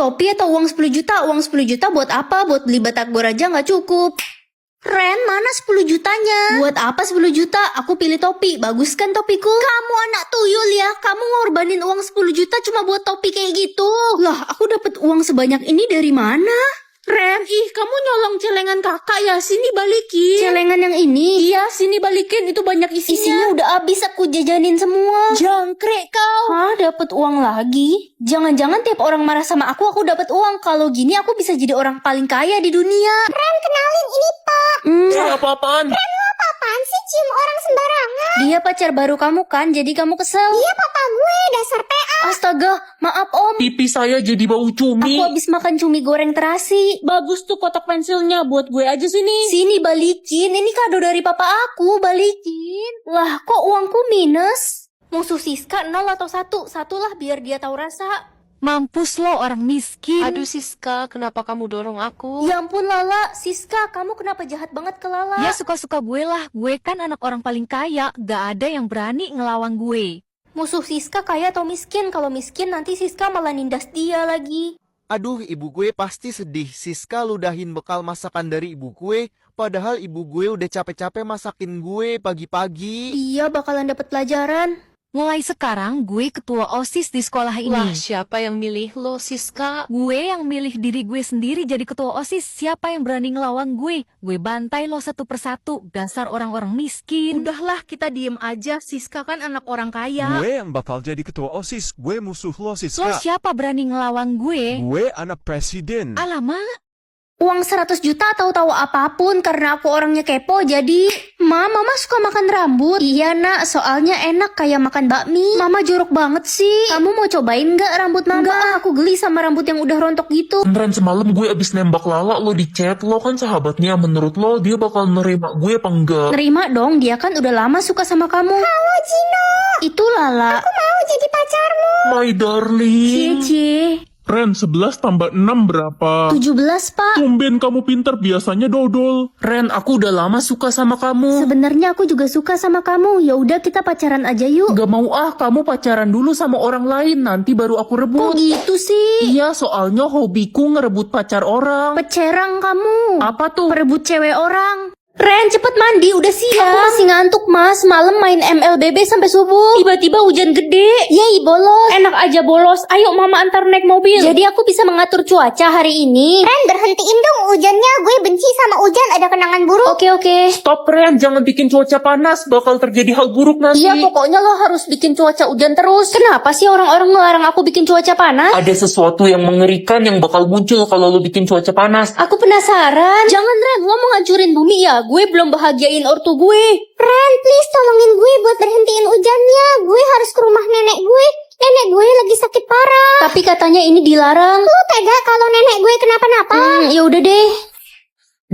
Topi atau uang 10 juta? Uang 10 juta buat apa? Buat beli batagor aja nggak cukup. Ren, mana 10 jutanya? Buat apa 10 juta? Aku pilih topi. Bagus kan topiku? Kamu anak tuyul ya. Kamu ngorbanin uang 10 juta cuma buat topi kayak gitu. Lah, aku dapat uang sebanyak ini dari mana? Ren, kamu nyolong celengan kakak ya? Sini balikin. Celengan yang ini? Iya, sini balikin. Itu banyak isinya. Isinya udah habis, aku jajanin semua. Jangkrik kau. Hah, dapat uang lagi? Jangan-jangan tiap orang marah sama aku dapat uang. Kalau gini aku bisa jadi orang paling kaya di dunia. Ren, kenalin ini Pak. Apa-apaan? Ren, lo apa-apaan sih cium orang sembarangan? Dia pacar baru kamu kan, jadi kamu kesel. Iya papa gue, dasar PA. Astaga, maaf om. Pipi saya jadi bau cumi. Aku habis makan cumi goreng terasi. Bagus tuh kotak pensilnya. Buat gue aja sini. Sini balikin, ini kado dari papa aku, balikin. Lah, kok uangku minus? Musuh Siska 0 atau 1? Satulah biar dia tahu rasa. Mampus lo orang miskin. Aduh Siska, kenapa kamu dorong aku? Ya ampun Lala, Siska, kamu kenapa jahat banget ke Lala? Ya suka-suka gue lah. Gue kan anak orang paling kaya. Gak ada yang berani ngelawan gue. Musuh Siska kaya atau miskin? Kalau miskin nanti Siska malah nindas dia lagi. Aduh, ibu gue pasti sedih. Siska ludahin bekal masakan dari ibu gue. Padahal ibu gue udah capek-capek masakin gue pagi-pagi. Dia bakalan dapat pelajaran. Mulai sekarang gue ketua OSIS di sekolah ini. Wah, siapa yang milih lo Siska? Gue yang milih diri gue sendiri jadi ketua OSIS. Siapa yang berani ngelawan gue? Gue bantai lo satu persatu. Dasar orang-orang miskin. Udahlah, kita diem aja. Siska kan anak orang kaya. Gue yang bakal jadi ketua OSIS. Gue musuh lo, Lo Siska. siapa berani ngelawan gue? Gue anak presiden. Alamak. Uang 100 juta atau tahu apapun karena aku orangnya kepo jadi... Mama suka makan rambut. Iya nak, soalnya enak kayak makan bakmi. Mama jorok banget sih. Kamu mau cobain nggak rambut mama? Enggak, aku geli sama rambut yang udah rontok gitu. Beneran semalam gue abis nembak Lala, lo di chat, lo kan sahabatnya. Menurut lo dia bakal nerima gue apa enggak? Nerima dong, dia kan udah lama suka sama kamu. Halo Gino, Itu Lala. aku mau jadi pacarmu. My darling. Cie. Ren, 11 tambah 6 berapa? 17 pak. Tumben kamu pinter, biasanya dodol. Ren, aku udah lama suka sama kamu. Sebenarnya aku juga suka sama kamu. Ya udah kita pacaran aja yuk. Gak mau kamu pacaran dulu sama orang lain, nanti baru aku Kok rebut. gitu sih? Iya, soalnya hobiku ngerebut pacar orang. Pecerang kamu. Apa tuh? Perebut cewek orang. Ren, cepet mandi, udah siang. Aku masih ngantuk, Mas. Malam main MLBB sampai subuh. Tiba-tiba hujan gede. Yey, bolos. Enak aja bolos. Ayo mama antar naik mobil. Jadi aku bisa mengatur cuaca hari ini. Ren, berhentiin dong hujannya. Gue benci sama hujan, ada kenangan buruk. Oke. Stop Ren, jangan bikin cuaca panas, bakal terjadi hal buruk nanti. Iya, pokoknya lo harus bikin cuaca hujan terus. Kenapa sih orang-orang ngelarang aku bikin cuaca panas? Ada sesuatu yang mengerikan yang bakal muncul kalau lo bikin cuaca panas. Aku penasaran. Jangan Ren, lo mau ngancurin bumi ya? Gue belum bahagiain ortu gue. Ren, please tolongin gue buat berhentiin hujannya. Gue harus ke rumah nenek gue. Nenek gue lagi sakit parah. Tapi katanya ini dilarang. Lu tega kalau nenek gue kenapa-napa? Ya udah deh.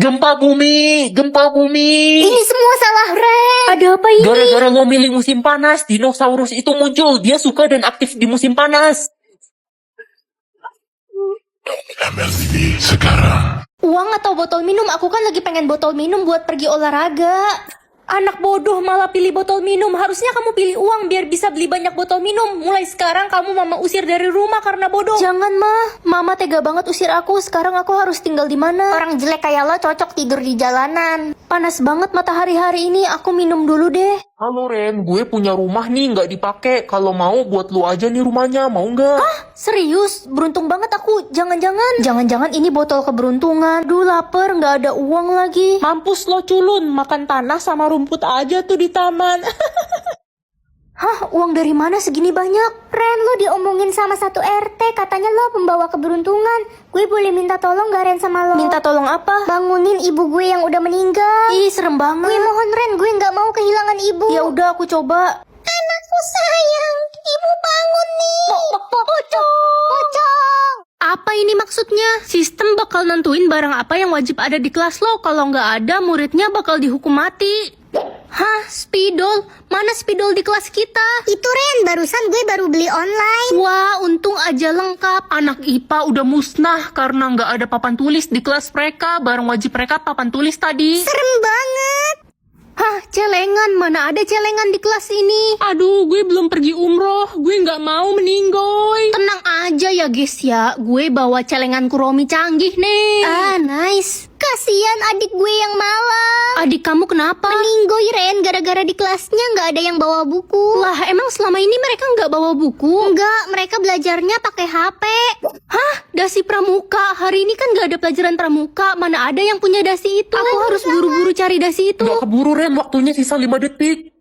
Gempa bumi, gempa bumi. Ini semua salah Ren. Ada apa ini? Gara-gara lo milih musim panas, dinosaurus itu muncul. Dia suka dan aktif di musim panas. MLB sekarang. Uang atau botol minum? Aku kan lagi pengen botol minum buat pergi olahraga. Anak bodoh malah pilih botol minum. Harusnya kamu pilih uang biar bisa beli banyak botol minum. Mulai sekarang kamu mama usir dari rumah karena bodoh. Jangan mah, mama tega banget usir aku. Sekarang aku harus tinggal di mana? Orang jelek kayak lo cocok tidur di jalanan. Panas banget matahari hari ini. Aku minum dulu deh. Halo Ren, gue punya rumah nih nggak dipakai. Kalau mau buat lu aja nih rumahnya, mau nggak? Serius? Beruntung banget aku. Jangan-jangan ini botol keberuntungan. Duh lapar, nggak ada uang lagi. Mampus lo culun, makan tanah sama rumput aja tuh di taman. Hah, uang dari mana segini banyak? Ren, lo diomongin sama satu RT. Katanya lo pembawa keberuntungan. Gue boleh minta tolong gak Ren sama lo? Minta tolong apa? Bangunin ibu gue yang udah meninggal. Ih, serem banget. Gue mohon Ren, gue gak mau kehilangan ibu. Ya udah aku coba. Anakku sayang, ibu bangun nih. Pocong. Apa ini maksudnya? Sistem bakal nentuin barang apa yang wajib ada di kelas lo. Kalau nggak ada, muridnya bakal dihukum mati. Hah, spidol? Mana spidol di kelas kita? Itu Ren, barusan gue baru beli online. Wah, untung aja lengkap. Anak IPA udah musnah karena nggak ada papan tulis di kelas mereka. Barang wajib mereka papan tulis tadi. Serem banget. Hah, celengan? Mana ada celengan di kelas ini? Aduh, gue belum pergi umroh. Gue nggak mau meninggoy. Tenang aja ya guys ya, gue bawa celengan Kuromi canggih nih. Ah, nice. Kasian adik gue yang malang. Adik kamu kenapa? Meninggoy Ren, gara-gara di kelasnya nggak ada yang bawa buku. Lah, emang selama ini mereka nggak bawa buku? Enggak, mereka belajarnya pakai HP. Hah? Dasi pramuka? Hari ini kan nggak ada pelajaran pramuka. Mana ada yang punya dasi itu? Aku harus buru-buru cari dasi itu. Gak keburu Ren, waktunya sisa 5 detik.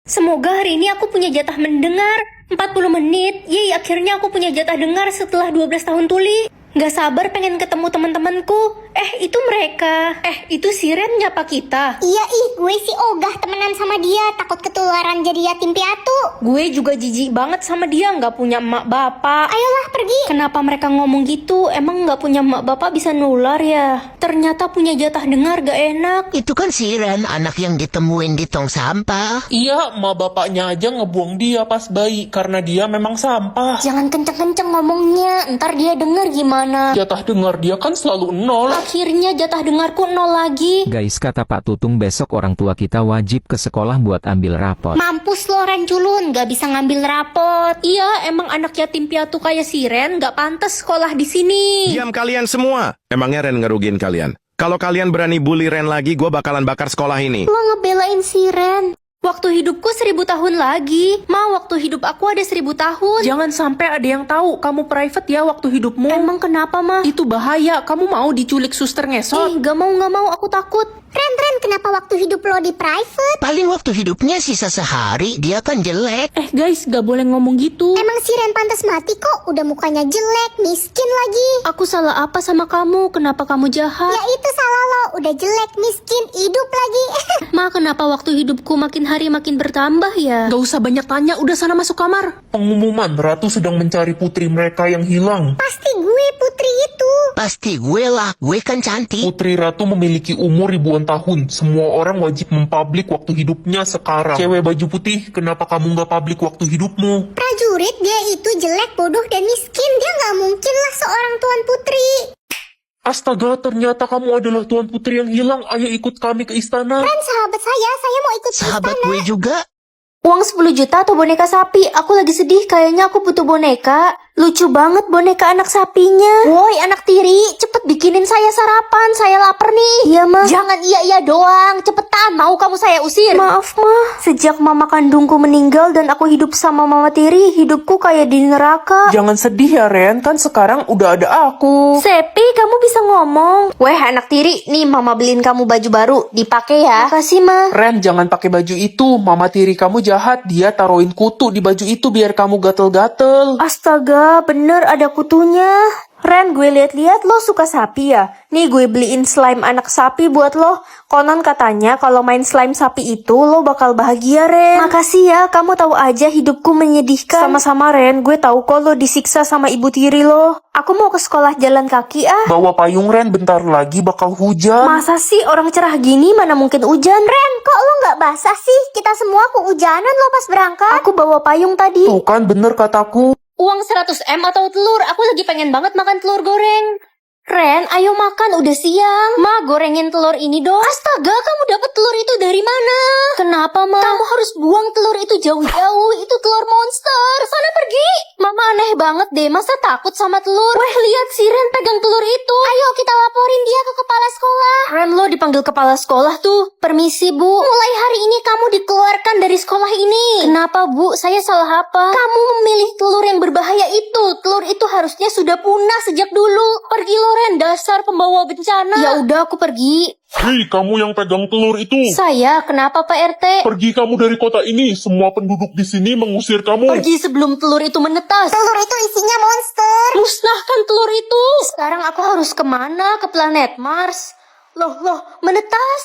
Semoga hari ini aku punya jatah mendengar 40 menit. Yeay, akhirnya aku punya jatah dengar setelah 12 tahun tuli. Gak sabar pengen ketemu teman-temanku. Itu mereka. Itu si Ren nyapa kita. Iya gue sih ogah temenan sama dia, takut ketularan jadi yatim piatu. Gue juga jijik banget sama dia, gak punya emak bapak. Ayolah pergi. Kenapa mereka ngomong gitu? Emang gak punya emak bapak bisa nular ya? Ternyata punya jatah dengar gak enak. Itu kan si Ren, anak yang ditemuin di tong sampah. Iya, emak bapaknya aja ngebuang dia pas bayi karena dia memang sampah. Jangan kenceng-kenceng ngomongnya, ntar dia denger gimana. Jatah dengar dia kan selalu 0. Akhirnya jatah dengarku 0 lagi. Guys, kata Pak Tutung besok orang tua kita wajib ke sekolah buat ambil rapot. Mampus lo Ren culun, gak bisa ngambil rapot. Iya, emang anak yatim piatu kayak si Ren gak pantas sekolah di sini. Diam kalian semua. Emangnya Ren ngerugiin kalian? Kalau kalian berani bully Ren lagi, gue bakalan bakar sekolah ini. Lo ngebelain si Ren. Waktu hidupku 1000 tahun lagi. Waktu hidup aku ada 1000 tahun. Jangan sampai ada yang tahu kamu private ya waktu hidupmu. Emang kenapa, Ma? Itu bahaya. Kamu mau diculik suster ngesot? Gak mau, aku takut. Ren, kenapa waktu hidup lo di private? Paling waktu hidupnya sisa sehari, dia kan jelek. Guys, gak boleh ngomong gitu. Emang si Ren pantas mati kok, udah mukanya jelek, miskin lagi. Aku salah apa sama kamu? Kenapa kamu jahat? Ya itu salah lo, udah jelek, miskin, hidup lagi. Ma, kenapa waktu hidupku makin hari makin bertambah ya? Gak usah banyak tanya, udah sana masuk kamar. Pengumuman, Ratu sedang mencari putri mereka yang hilang. Pasti gue putri itu. Pasti gue lah, gue kan cantik. Putri Ratu memiliki umur ribuan tahun. Semua orang wajib mempublik waktu hidupnya sekarang. Cewek baju putih, kenapa kamu nggak publik waktu hidupmu? Prajurit, dia itu jelek, bodoh, dan miskin. Dia nggak mungkin lah seorang tuan putri. Astaga, ternyata kamu adalah tuan putri yang hilang. Ayo ikut kami ke istana. Ren, sahabat saya mau ikut Sahabat istana. gue juga. Uang 10 juta atau boneka sapi? Aku lagi sedih, kayaknya aku butuh boneka. Lucu banget boneka anak sapinya. Woi anak tiri, cepet bikinin saya sarapan, saya lapar nih. Iya Ma. Jangan iya doang, cepetan, mau kamu saya usir. Maaf Ma, sejak mama kandungku meninggal dan aku hidup sama mama tiri, hidupku kayak di neraka. Jangan sedih ya Ren, kan sekarang udah ada aku. Sepi, kamu bisa ngomong. Weh anak tiri, nih mama beliin kamu baju baru, dipakai ya. Makasih Ma. Ren, jangan pakai baju itu. Mama tiri kamu jahat, dia taruhin kutu di baju itu biar kamu gatel-gatel. Astaga, bener ada kutunya. Ren, gue liat-liat lo suka sapi ya. Nih gue beliin slime anak sapi buat lo. Konon katanya kalau main slime sapi itu lo bakal bahagia, Ren. Makasih ya, kamu tahu aja hidupku menyedihkan. Sama-sama Ren, gue tahu kok lo disiksa sama ibu tiri lo. Aku mau ke sekolah jalan kaki ah. Bawa payung Ren, bentar lagi bakal hujan. Masa sih orang cerah gini mana mungkin hujan? Ren, kok lo nggak basah sih? Kita semua kehujanan lo pas berangkat. Aku bawa payung tadi. Tuh kan bener kataku. Uang 100M atau telur? Aku lagi pengen banget makan telur goreng. Ren, ayo makan, udah siang. Ma, gorengin telur ini dong. Astaga, kamu dapat telur itu dari mana? Kenapa, Ma? Kamu harus buang telur itu jauh-jauh. Itu telur monster. Sana pergi. Mama aneh banget deh, masa takut sama telur? Weh, lihat si Ren pegang telur itu. Ayo kita laporin dia ke kepala sekolah. Ren, lo dipanggil kepala sekolah tuh. Permisi, Bu. Mulai hari ini kamu dikeluarkan dari sekolah ini. Kenapa, Bu? Saya salah apa? Kamu memilih telur yang berbahaya itu. Telur itu harusnya sudah punah sejak dulu. Pergi lo, Ren, dasar pembawa bencana. Ya udah, aku pergi. Hei, kamu yang pegang telur itu. Saya, kenapa Pak RT? Pergi kamu dari kota ini. Semua penduduk di sini mengusir kamu. Pergi sebelum telur itu menetas. Telur itu isinya monster. Musnahkan telur itu. Sekarang aku harus kemana? Ke planet Mars. Loh, menetas.